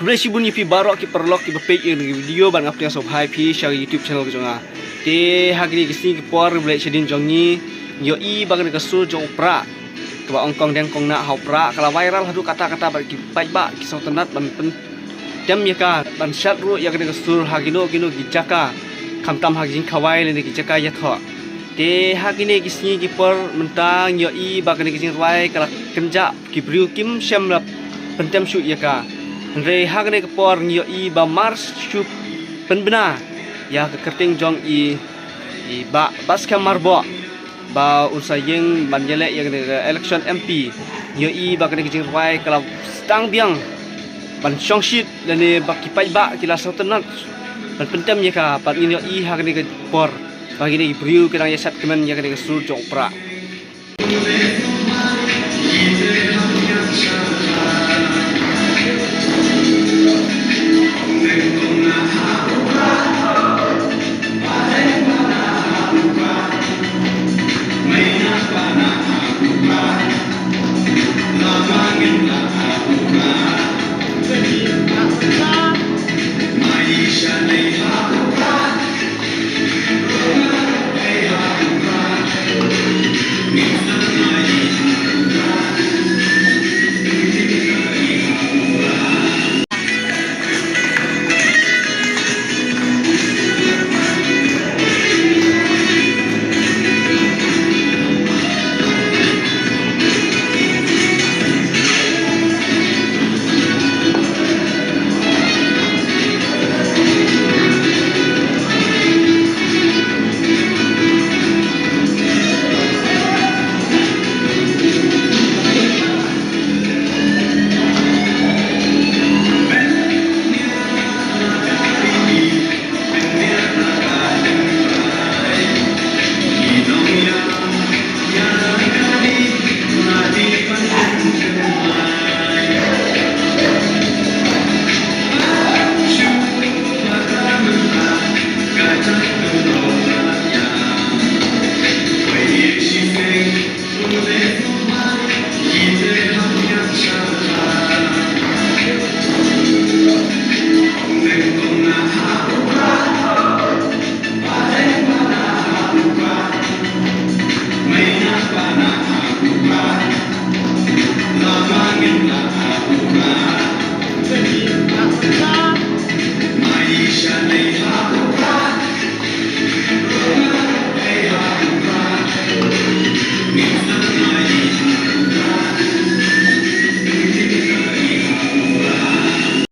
Kemudian si bunyi pi baru ki perlok ki Peit yang video ban ngap yang sob hai pi share YouTube channel jonga. Te hagini kisni ki por blek sedin jongi yo I bagan ka su jong Prah. Keba ongkong deng kong na hau Prah kala viral hadu kata-kata bar ki Peit ba ki sautanat ban pen dem ya ka ban shat ru ya ka sur hagino gino gijaka kamtam hagin kawai le gijaka ya tho. Te hagini kisni ki por mentang yo I bagan kisni wai kala kenja ki briu kim shem lap pentem shu ya ka. Re hagni ke por nyo I ba mars shu penbena ya ke kerting jong I ba bas marbo ba usayeng banjele yang election MP nyo I ba kene kijing wai kala stang biang ban song shit dan ne ba kipai ba kila sautenat ban pentem ya ka pat nyo I hagni ke por bagi ni briu kirang ya sat kemen ya kene ke sur jong Prah.